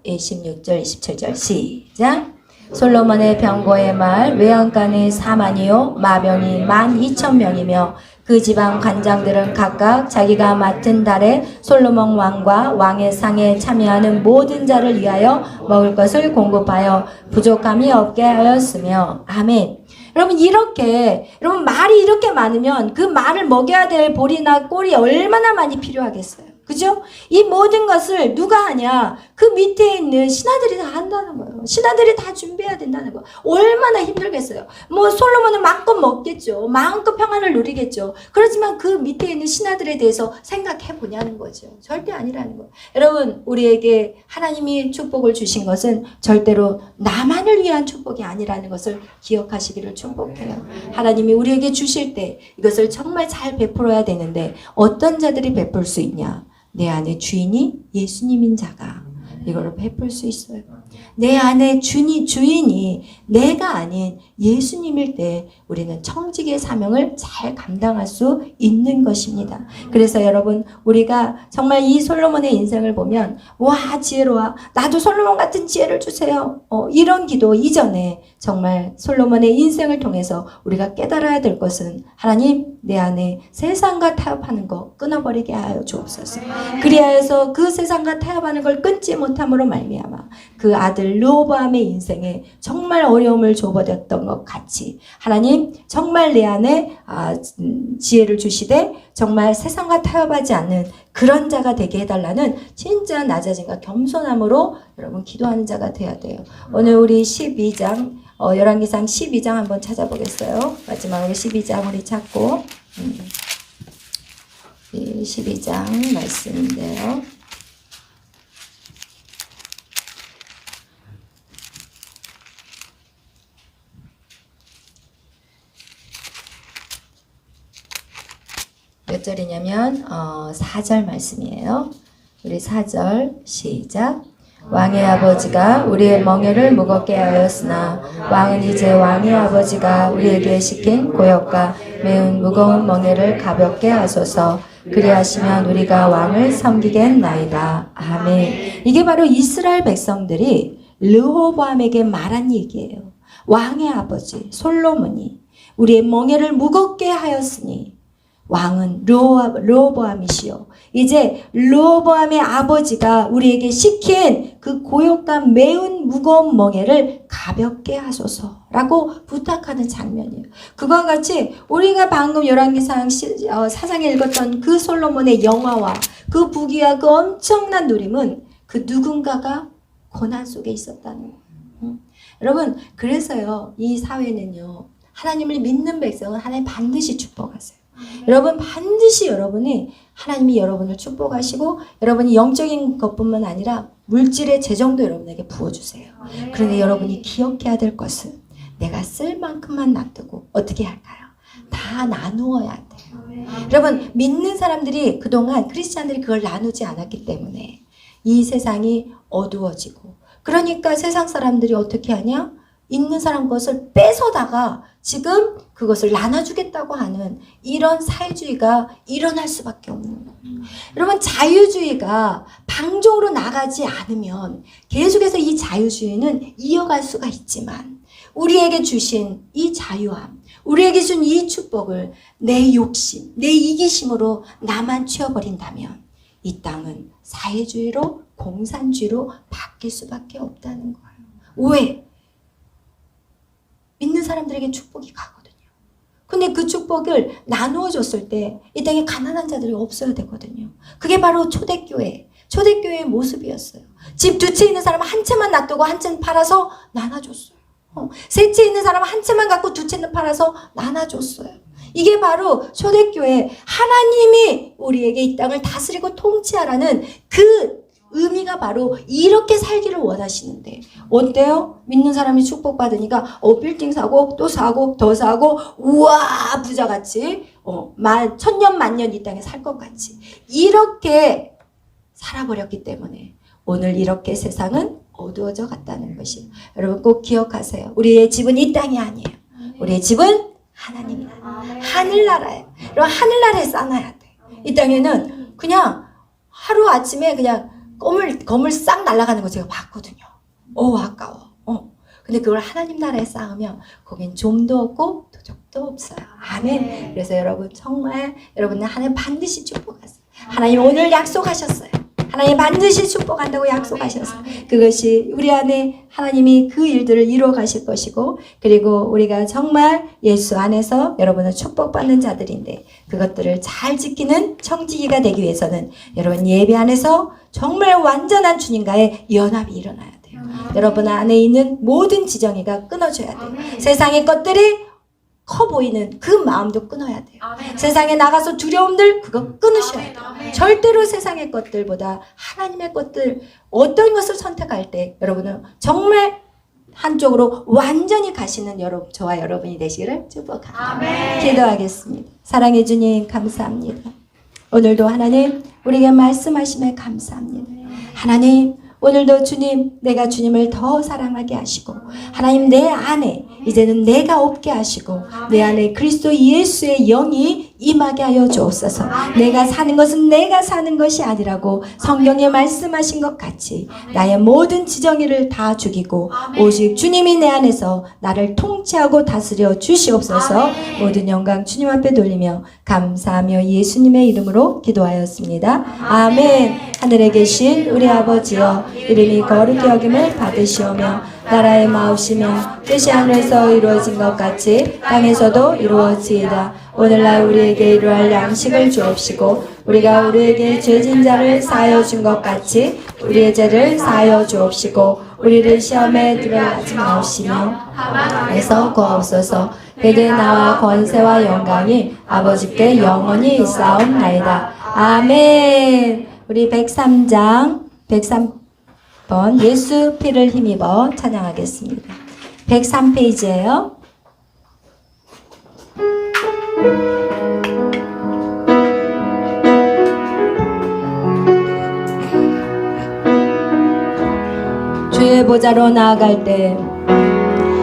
26절, 27절 시작. 솔로몬의 병거의 말, 외양간이 4만이요 마병이 12,000명이며 그 지방 관장들은 각각 자기가 맡은 달에 솔로몬 왕과 왕의 상에 참여하는 모든 자를 위하여 먹을 것을 공급하여 부족함이 없게 하였으며. 아멘. 여러분, 이렇게 여러분 말이 이렇게 많으면 그 말을 먹여야 될 보리나 꼴이 얼마나 많이 필요하겠어요. 그죠? 이 모든 것을 누가 하냐? 그 밑에 있는 신하들이 다 한다는 거예요. 신하들이 다 준비해야 된다는 거예요. 얼마나 힘들겠어요. 뭐 솔로몬은 마음껏 먹겠죠. 마음껏 평안을 누리겠죠. 그렇지만 그 밑에 있는 신하들에 대해서 생각해 보냐는 거죠. 절대 아니라는 거예요. 여러분, 우리에게 하나님이 축복을 주신 것은 절대로 나만을 위한 축복이 아니라는 것을 기억하시기를 축복해요. 하나님이 우리에게 주실 때 이것을 정말 잘 베풀어야 되는데 어떤 자들이 베풀 수 있냐? 내 안에 주인이 예수님인 자가 이거를 베풀 수 있어요. 내 안에 주인이 내가 아닌 예수님일 때 우리는 청지기의 사명을 잘 감당할 수 있는 것입니다. 그래서 여러분, 우리가 정말 이 솔로몬의 인생을 보면 와, 지혜로워, 나도 솔로몬 같은 지혜를 주세요, 이런 기도 이전에 정말 솔로몬의 인생을 통해서 우리가 깨달아야 될 것은 하나님, 내 안에 세상과 타협하는 거 끊어버리게 하여 주옵소서. 그리하여서 그 세상과 타협하는 걸 끊지 못함으로 말미암아 그 아들 르호보암의 인생에 정말 어려움을 줘버렸던 것 같이 하나님, 정말 내 안에 지혜를 주시되 정말 세상과 타협하지 않는 그런 자가 되게 해달라는 진짜 낮아짐과 겸손함으로 여러분 기도하는 자가 돼야 돼요. 오늘 우리 12장 열왕기상 12장 한번 찾아보겠어요. 마지막으로 12장 우리 찾고 12장 말씀인데요. 몇 절이냐면 4절 말씀이에요. 우리 4절 시작. 왕의 아버지가 우리의 멍에를 무겁게 하였으나 왕은 이제 왕의 아버지가 우리에게 시킨 고역과 매운 무거운 멍에를 가볍게 하소서. 그리하시면 우리가 왕을 섬기겠나이다. 아멘. 이게 바로 이스라엘 백성들이 르호보암에게 말한 얘기예요. 왕의 아버지 솔로몬이 우리의 멍에를 무겁게 하였으니 왕은 르호보암이시요 이제 르호보암의 아버지가 우리에게 시킨 그 고역감 매운 무거운 멍에를 가볍게 하소서라고 부탁하는 장면이에요. 그와 같이 우리가 방금 열왕기상 사장에 읽었던 그 솔로몬의 영화와 그 부귀와 그 엄청난 누림은 그 누군가가 고난 속에 있었다는 거예요. 여러분, 그래서요 이 사회는요 하나님을 믿는 백성은 하나님 반드시 축복하세요. 여러분 반드시 여러분이 하나님이 여러분을 축복하시고 여러분이 영적인 것뿐만 아니라 물질의 재정도 여러분에게 부어주세요. 그런데 여러분이 기억해야 될 것은 내가 쓸 만큼만 놔두고 어떻게 할까요? 다 나누어야 돼요. 여러분 믿는 사람들이 그동안 크리스찬들이 그걸 나누지 않았기 때문에 이 세상이 어두워지고 그러니까 세상 사람들이 어떻게 하냐? 있는 사람 것을 뺏어다가 지금 그것을 나눠주겠다고 하는 이런 사회주의가 일어날 수밖에 없는 거예요. 여러분 자유주의가 방종으로 나가지 않으면 계속해서 이 자유주의는 이어갈 수가 있지만 우리에게 주신 이 자유함, 우리에게 준 이 축복을 내 욕심, 내 이기심으로 나만 채워버린다면 이 땅은 사회주의로 공산주의로 바뀔 수밖에 없다는 거예요. 왜? 믿는 사람들에게 축복이 가거든요. 근데 그 축복을 나누어 줬을 때 이 땅에 가난한 자들이 없어야 되거든요. 그게 바로 초대교회의 모습이었어요. 집 두 채 있는 사람은 한 채만 놔두고 한 채는 팔아서 나눠줬어요. 세 채 있는 사람은 한 채만 갖고 두 채는 팔아서 나눠줬어요. 이게 바로 초대교회 하나님이 우리에게 이 땅을 다스리고 통치하라는 그 의미가 바로 이렇게 살기를 원하시는데 어때요? 믿는 사람이 축복받으니까 빌딩 사고 또 사고 더 사고 우와 부자같이 천년 만년 이 땅에 살 것 같이 이렇게 살아버렸기 때문에 오늘 이렇게 세상은 어두워져 갔다는 것이에요. 여러분 꼭 기억하세요. 우리의 집은 이 땅이 아니에요. 우리의 집은 하나님이다. 하늘나라예요. 여러분 하늘나라에 쌓아놔야 돼. 이 땅에는 그냥 하루아침에 그냥 건물 싹 날아가는 거 제가 봤거든요. 아까워. 근데 그걸 하나님 나라에 쌓으면 거긴 좀도 없고 도적도 없어요. 아멘. 그래서 여러분 정말 여러분은 하나님 반드시 축복하세요. 하나님 오늘 약속하셨어요. 하나님 반드시 축복한다고 약속하셨어요. 그것이 우리 안에 하나님이 그 일들을 이루어 가실 것이고 그리고 우리가 정말 예수 안에서 여러분은 축복받는 자들인데 그것들을 잘 지키는 청지기가 되기 위해서는 여러분 예배 안에서 정말 완전한 주님과의 연합이 일어나야 돼요. 여러분 안에 있는 모든 지정의가 끊어져야 돼요. 세상의 것들이 커 보이는 그 마음도 끊어야 돼요. 세상에 나가서 두려움들 그거 끊으셔야 돼요. 절대로 세상의 것들보다 하나님의 것들 어떤 것을 선택할 때 여러분은 정말 한쪽으로 완전히 가시는 저와 여러분이 되시기를 축복합니다. 기도하겠습니다. 사랑해 주님 감사합니다. 오늘도 하나님 우리에게 말씀하심에 감사합니다. 하나님 오늘도 주님 내가 주님을 더 사랑하게 하시고 하나님 내 안에 이제는 내가 없게 하시고 내 안에 그리스도 예수의 영이 임하게 하여 주옵소서. 내가 사는 것은 내가 사는 것이 아니라고 성경에 말씀하신 것 같이 나의 모든 지정의를 다 죽이고 오직 주님이 내 안에서 나를 통치하고 다스려 주시옵소서. 모든 영광 주님 앞에 돌리며 감사하며 예수님의 이름으로 기도하였습니다. 아멘. 하늘에 계신 우리 아버지여 이름이 거룩히 여김을 받으시오며 나라의 마옵시며 뜻이 하늘에서 이루어진 것 같이 땅에서도 이루어지이다. 오늘날 우리에게 이루할 양식을 주옵시고 우리가 우리에게 죄진 자를 사하여 준 것 같이 우리의 죄를 사하여 주옵시고 우리를 시험에 들어가지 마옵시며 다만에서 구하옵소서. 그게 나와 권세와 영광이 아버지께 영원히 있사옵나이다. 아멘. 우리 103장 103번 예수 피를 힘입어 찬양하겠습니다. 103페이지예요. 주의 보좌로 나아갈 때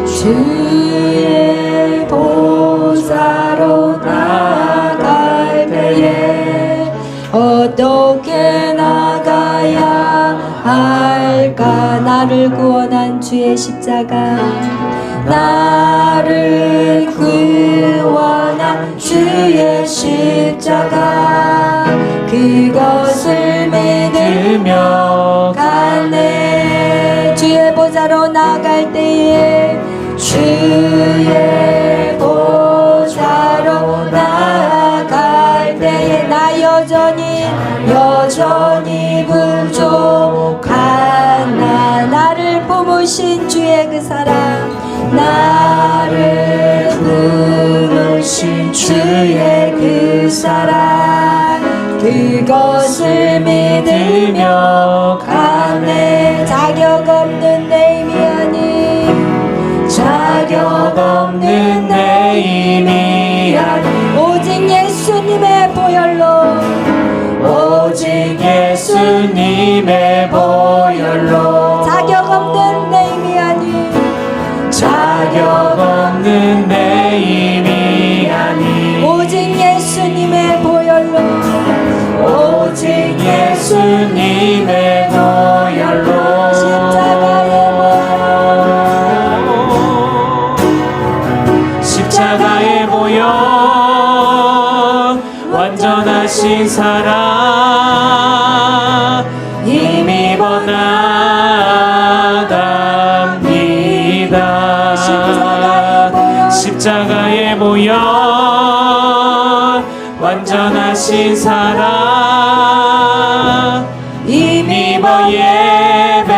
주의 보좌로 나아갈 때에 어떻게 나가야 할까? 나를 구원한 주의 십자가 나를 구원한 주의 십자가 그것을 믿으며 가네. 주의 보좌로 나갈 때에 주의 보좌로 나갈 때에 나 여전히 부족하나 나를 품으신 주의 그 사랑 나를 품으신 주의 그 사랑 그것을 믿으며 가네. 자격 없는 내 힘이 아닌 자격 없는 내 힘이 아닌 오직 예수님의 보혈로 오직 예수님의 보혈로 자격 없는 내 힘이 아닌 자격 없는 내 힘이 아닌 오직 예수님의 보혈로 오직 예수님의 보혈로 십자가의 보혈 완전하신 사랑 힘입어 나갑니다. 십자가의 보혈 완전하신 사랑 힘입어 예배합니다.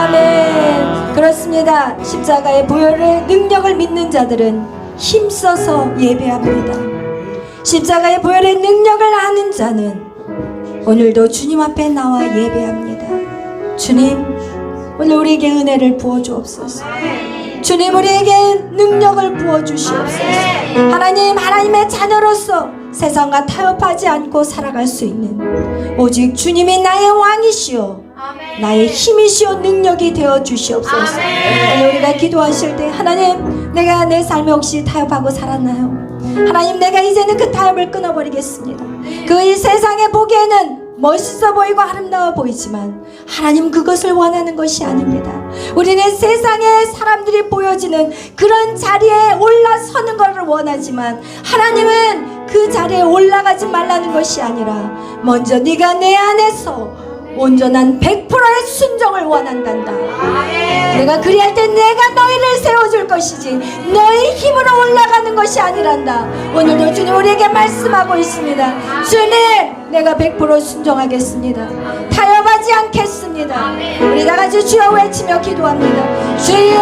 아멘. 그렇습니다. 십자가의 보혈의 능력을 믿는 자들은 힘써서 예배합니다. 십자가의 보혈의 능력을 아는 자는 오늘도 주님 앞에 나와 예배합니다. 주님, 오늘 우리에게 은혜를 부어주옵소서. 주님, 우리에게 능력을 부어주시옵소서. 하나님, 하나님의 자녀로서 세상과 타협하지 않고 살아갈 수 있는 오직 주님이 나의 왕이시오 나의 힘이시오 능력이 되어 주시옵소서. 오늘 우리가 기도하실 때 하나님, 내가 내 삶에 혹시 타협하고 살았나요? 하나님, 내가 이제는 그 타협을 끊어버리겠습니다. 그 이 세상에 보기에는 멋있어 보이고 아름다워 보이지만 하나님 그것을 원하는 것이 아닙니다. 우리는 세상에 사람들이 보여지는 그런 자리에 올라서는 것을 원하지만 하나님은 그 자리에 올라가지 말라는 것이 아니라 먼저 네가 내 안에서 온전한 100%의 순종을 원한단다. 내가 그리할 때 내가 너희를 세워줄 것이지 너희 힘으로 올라가는 것이 아니란다. 오늘도 주님 우리에게 말씀하고 있습니다. 주님, 내가 100% 순종하겠습니다. 타협하지 않겠습니다. 우리 다같이 주여 외치며 기도합니다. 주여, 주님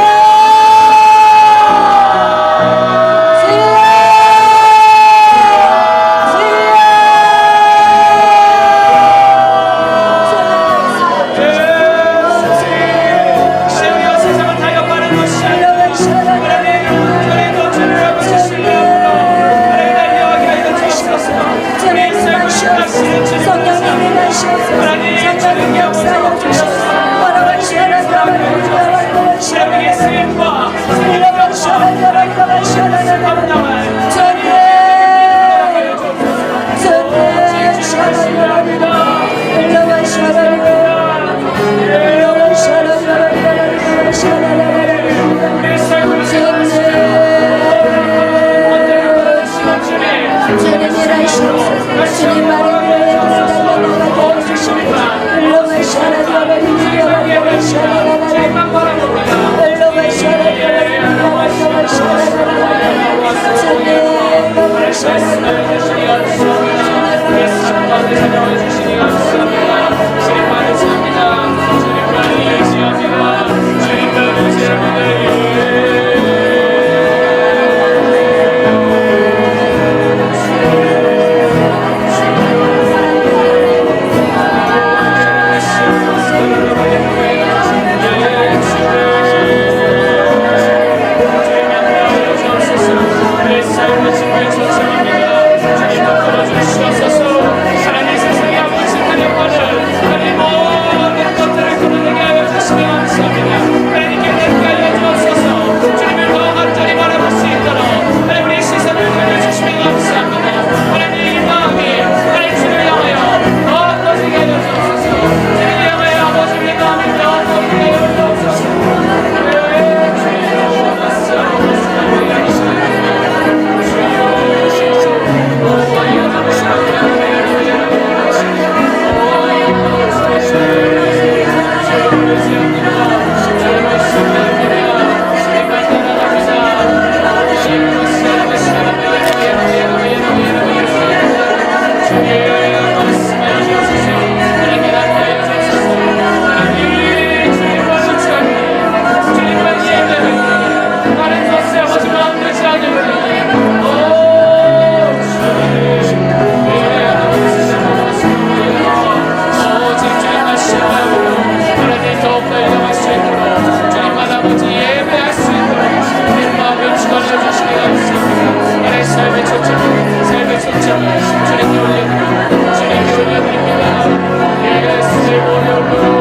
주시니 감사합니다. 나의 삶의 초점을 주님께 올려드립니다. 주님께 올려드립니다. 예수의 보혈로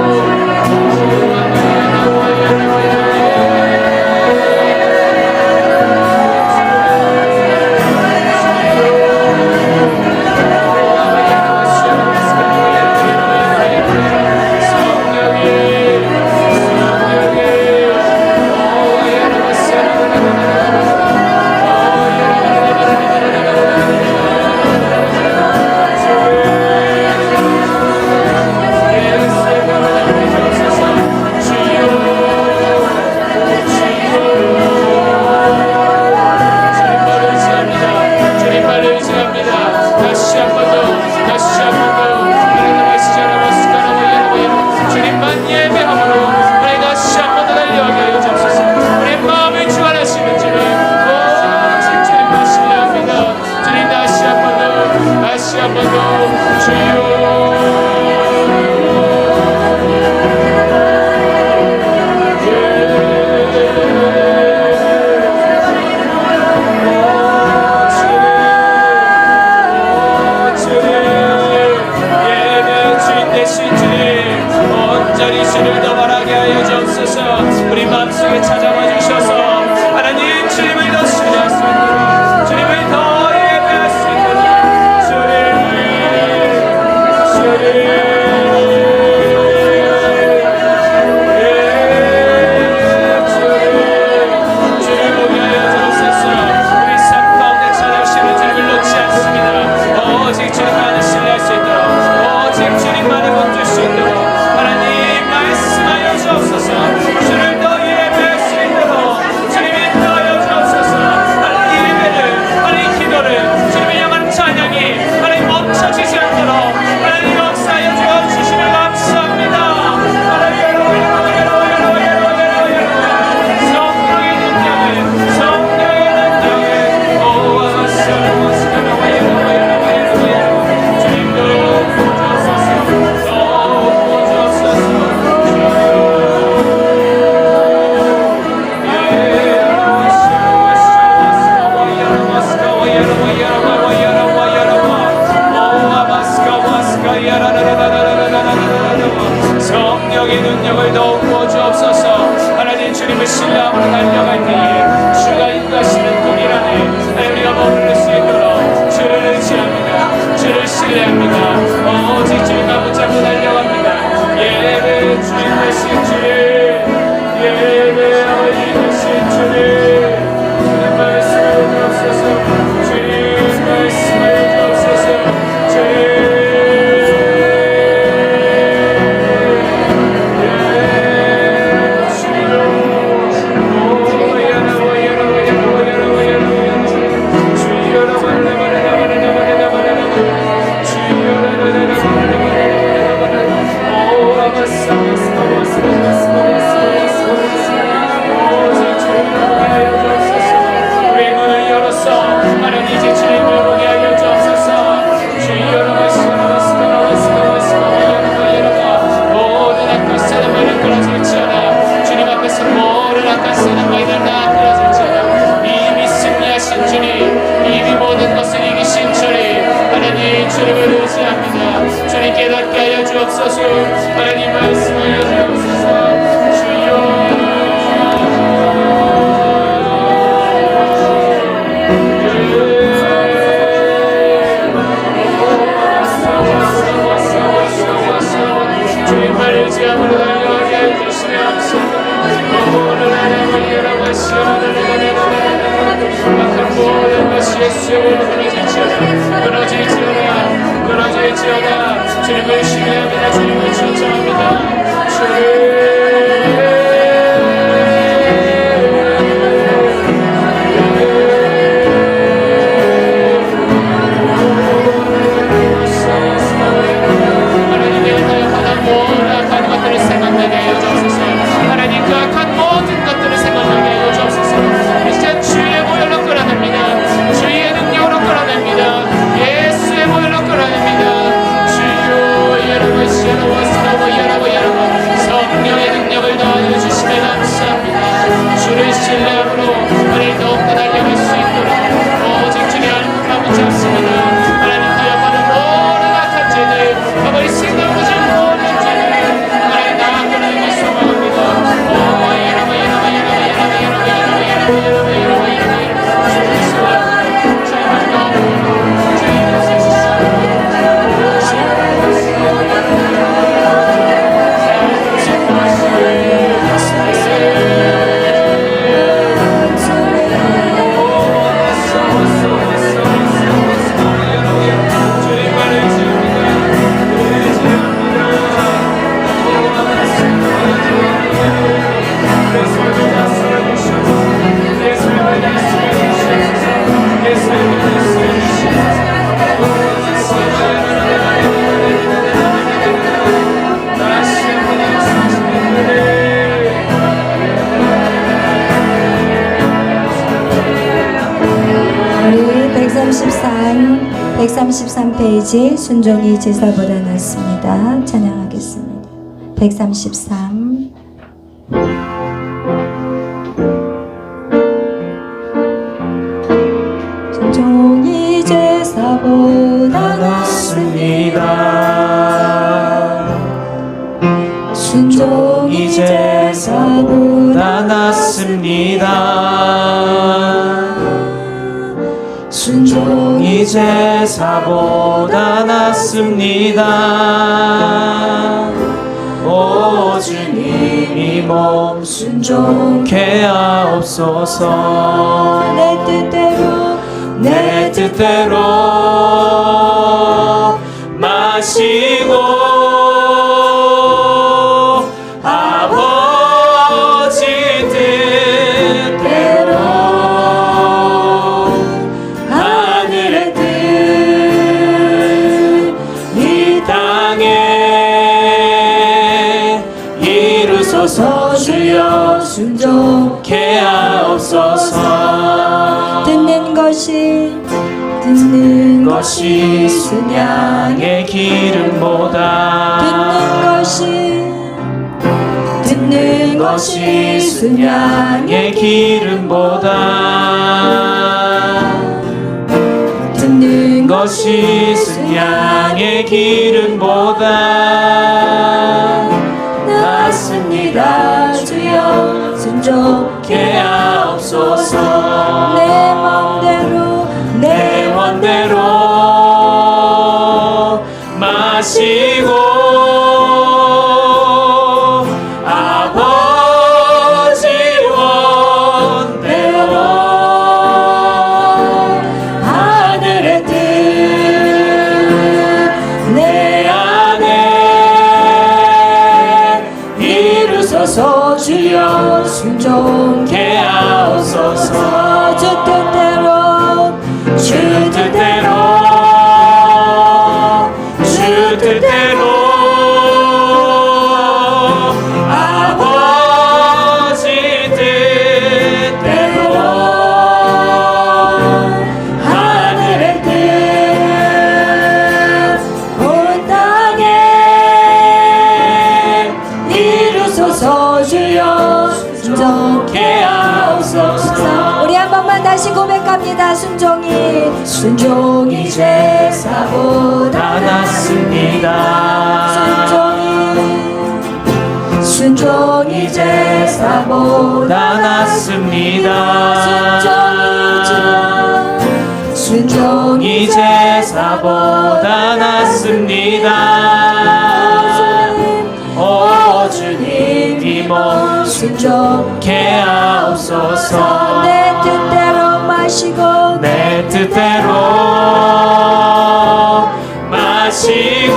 주님을 신뢰합니다. 주님을 초청합니다. 하나님 내 인하여 가장 모든 악한 것들을 생각나게 하여 주옵소서. 하나님 그 악한 모든 것들을 생각나게 하여 주옵소서. 이제 주의 보혈로 끌어냅니다. 주의 능력으로 끌어냅니다. 예수의 보혈로 끌어냅니다. 주여 여러분 성령의 우리 133페이지 순종이 제사보다 낫습니다. 찬양하겠습니다. 133. 순종이 제사보다 낫습니다. 순종이 제사보다 낫습니다. 순종이 제사보다 낫습니다. 오 주님 이 몸 순종케 하옵소서. 내 뜻대로 마시고 아버지 뜻대로 하늘의 뜻 이 땅에 이루소서. 주여 순종케 하옵소서. 듣는 것이 순양의 기름보다 듣는 것이 순양의 기름보다 듣는 것이 순양의 기름보다 낫습니다. 주여 순종케 하옵소서. 내 원대로 마시고 아버지 원대로 하늘의 뜻 내 안에 이루소서. 주여 순종케 하옵소서. 주 뜻대로 아버지 뜻대로 하늘의 뜻 온 땅에 이루소서. 주여 순종케 하옵소서. 우리 한 번만 다시 고백합니다. 순종이 제사보다 낫습니다. 순종이 제사보다 낫습니다. 순종이 제사보다 낫습니다. 오 주님 이 몸 순종케 하옵소서. 내 뜻대로 마시고 내 뜻대로 마시고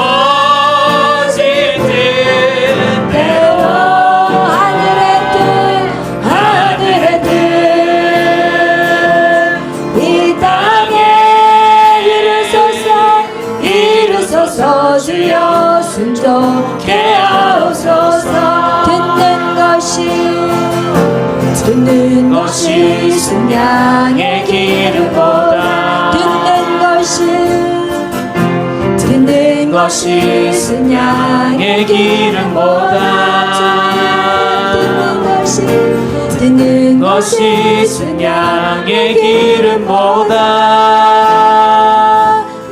아버지 뜻대로 하늘의 뜻 이 땅에 이루소서. 주여 순종케 하옵소서. 듣는 것이 순양의 기름보다 듣는 것이 순양의 기름보다 듣는 것이 순양의 기름보다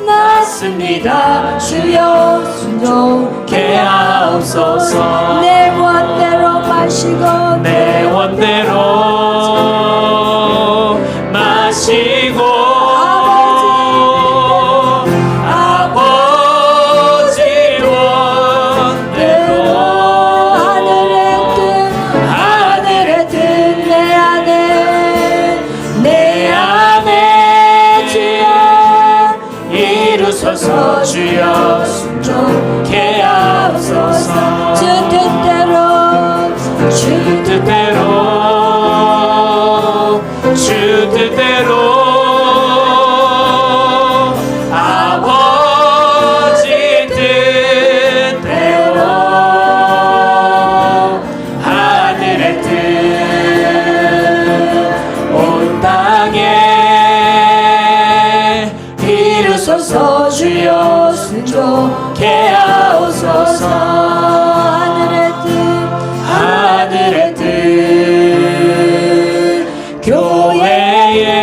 낫습니다. 주여 순종케 하옵소서. 내 원대로 마시고 내 원대로 마시고 아버지 원대로 하늘의 뜻 내 안에 주여 이루소서 주여 순종케 하옵소서 주 뜻대로 아버지 뜻대로 하늘의 뜻 온 땅에 이루소서 주여 순종케 하옵소서 하늘의 뜻 교회에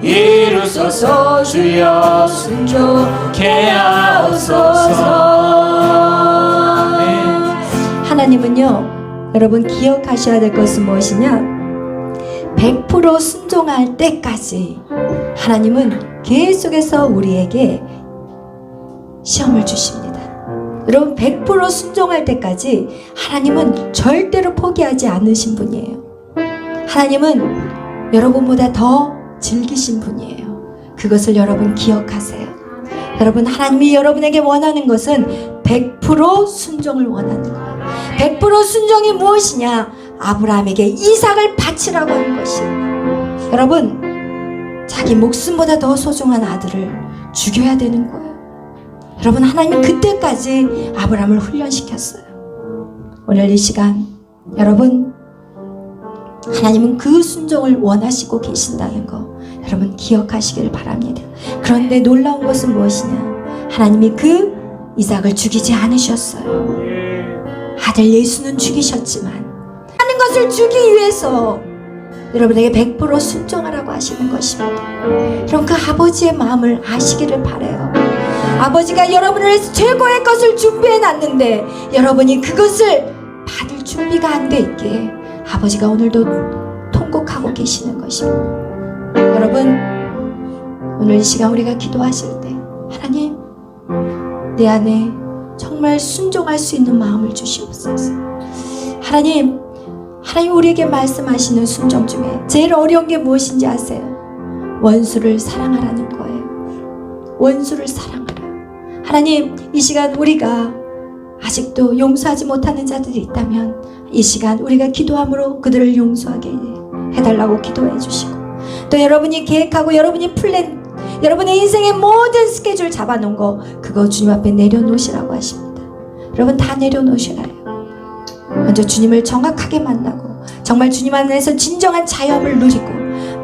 이루소서 주여 순종케 하옵소서. 하나님은요, 여러분 기억하셔야 될 것은 무엇이냐? 100% 순종할 때까지 하나님은 계속해서 우리에게 시험을 주십니다. 여러분 100% 순종할 때까지 하나님은 절대로 포기하지 않으신 분이에요. 하나님은 여러분보다 더 즐기신 분이에요. 그것을 여러분 기억하세요. 여러분 하나님이 여러분에게 원하는 것은 100% 순종을 원하는 거예요. 100% 순종이 무엇이냐? 아브라함에게 이삭을 바치라고 하는 것이에요. 여러분 자기 목숨보다 더 소중한 아들을 죽여야 되는 거예요. 여러분 하나님이 그때까지 아브라함을 훈련시켰어요. 오늘 이 시간 여러분 하나님은 그 순종을 원하시고 계신다는 거 여러분 기억하시길 바랍니다. 그런데 놀라운 것은 무엇이냐? 하나님이 그 이삭을 죽이지 않으셨어요. 아들 예수는 죽이셨지만 하는 것을 주기 위해서 여러분에게 100% 순종하라고 하시는 것입니다. 여러분 그 아버지의 마음을 아시기를 바라요. 아버지가 여러분을 위해서 최고의 것을 준비해 놨는데 여러분이 그것을 받을 준비가 안 돼 있게 아버지가 오늘도 통곡하고 계시는 것입니다. 여러분 오늘 이 시간 우리가 기도하실 때 하나님 내 안에 정말 순종할 수 있는 마음을 주시옵소서. 하나님 우리에게 말씀하시는 순종 중에 제일 어려운 게 무엇인지 아세요? 원수를 사랑하라는 거예요. 원수를 사랑하라. 하나님 이 시간 우리가 아직도 용서하지 못하는 자들이 있다면 이 시간 우리가 기도함으로 그들을 용서하게 해달라고 기도해 주시고 또 여러분이 계획하고 여러분이 플랜 여러분의 인생의 모든 스케줄 잡아놓은 거 그거 주님 앞에 내려놓으시라고 하십니다. 여러분 다 내려놓으셔야 해요. 먼저 주님을 정확하게 만나고 정말 주님 안에서 진정한 자유함을 누리고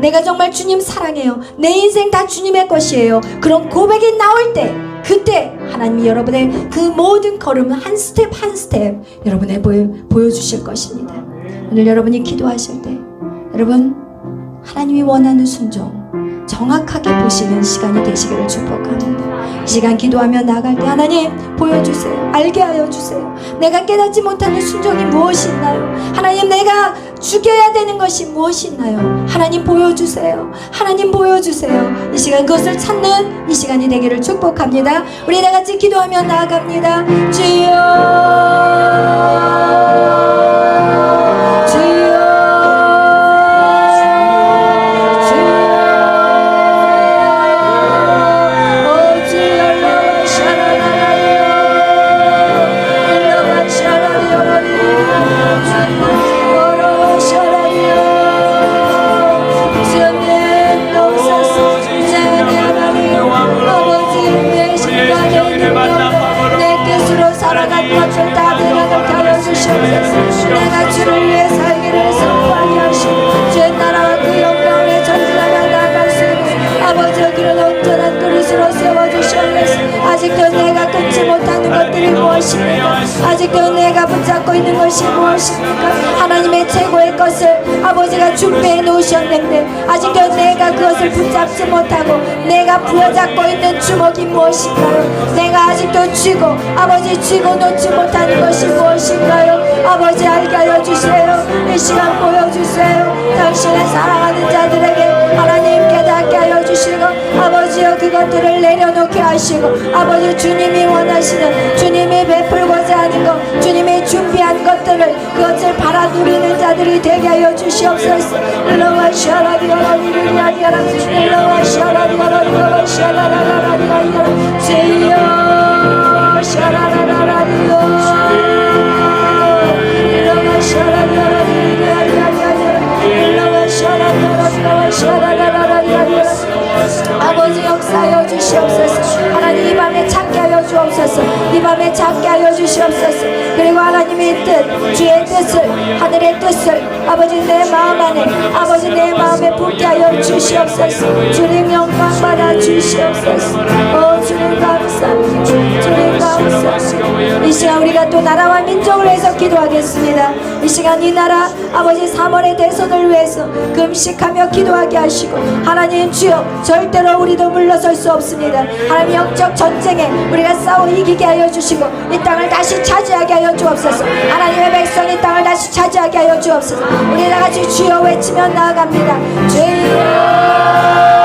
내가 정말 주님 사랑해요. 내 인생 다 주님의 것이에요. 그런 고백이 나올 때 그때 하나님이 여러분의 그 모든 걸음을 한 스텝 한 스텝 여러분에 보여주실 것입니다. 오늘 여러분이 기도하실 때 여러분 하나님이 원하는 순종 정확하게 보시는 시간이 되시기를 축복합니다. 이 시간 기도하며 나갈 때 하나님 보여주세요. 알게 하여 주세요. 내가 깨닫지 못하는 순종이 무엇이 있나요? 하나님 내가 죽여야 되는 것이 무엇이 있나요? 하나님 보여주세요. 하나님 보여주세요. 이 시간 그것을 찾는 이 시간이 되기를 축복합니다. 우리 다 같이 기도하며 나아갑니다. 주여 내가 주를 위해 살기를 선포하게 하시고 주의 나라와 그 영광에 전진하며 나아갈 수 있는 아버지의 길은 온전한 그릇으로 세워주시옵소서. 아직도 내가 끊지 못하는 것들이 무엇입니까? 아직도 내가 붙잡고 있는 것이 무엇입니까? 하나님의 최고의 것을 아버지가 준비해 놓으셨는데 아직도 내가 그것을 붙잡지 못하고 내가 부여잡고 있는 주먹이 무엇인가요? 내가 우리가 아직도 쥐고 아버지 쥐고 놓지 못하는 것이 무엇인가요? 아버지 알게 하여 주세요. 이 시간 보여주세요. 당신의 사랑하는 자들에게 하나님 깨닫게 하여 주시고 아버지여 그것들을 내려놓게 하시고 아버지 주님이 원하시는 주님이 베풀고자 하는 것 주님이 준비한 것들을 그것을 바라 누리는 자들이 되게 하여 주시옵소서. 일로와 샤라리아라리아리아리아라 일로와 샤라리아라리아라 샤라라라라리아리아라 주여 샤라라라라리아 일로와 샤라리아라리아리아리아라 일로와 샤라리아라리아라 샤라라라라리아리아라 아버지 역사하여 주시옵소서. 하나님 이 밤에 찾게 하여 주옵소서. 이 밤에 찾게 하여 주시옵소서. 그리고 하나님의 뜻 주의 뜻을 하늘의 뜻을 아버지 내 마음 안에 아버지 내 마음에 품게 하여 주시옵소서. 주님 영광 받아 주시옵소서. 주님 감사합니다. 주님 감사합니다. 이 시간 우리가 또 나라와 민족을 위해서 기도하겠습니다. 이 시간 이 나라 아버지 3월의 대선을 위해서 금식하며 기도하게 하시고 하나님 주여 절대로 우리도 물러설 수 없습니다. 하나님 영적 전쟁에 우리가 싸워 이기게 하여 주시고 이 땅을 다시 차지하게 하여 주옵소서. 하나님의 백성이 땅을 다시 차지하게 하여 주옵소서. 우리 다같이 주여 외치며 나아갑니다. 주여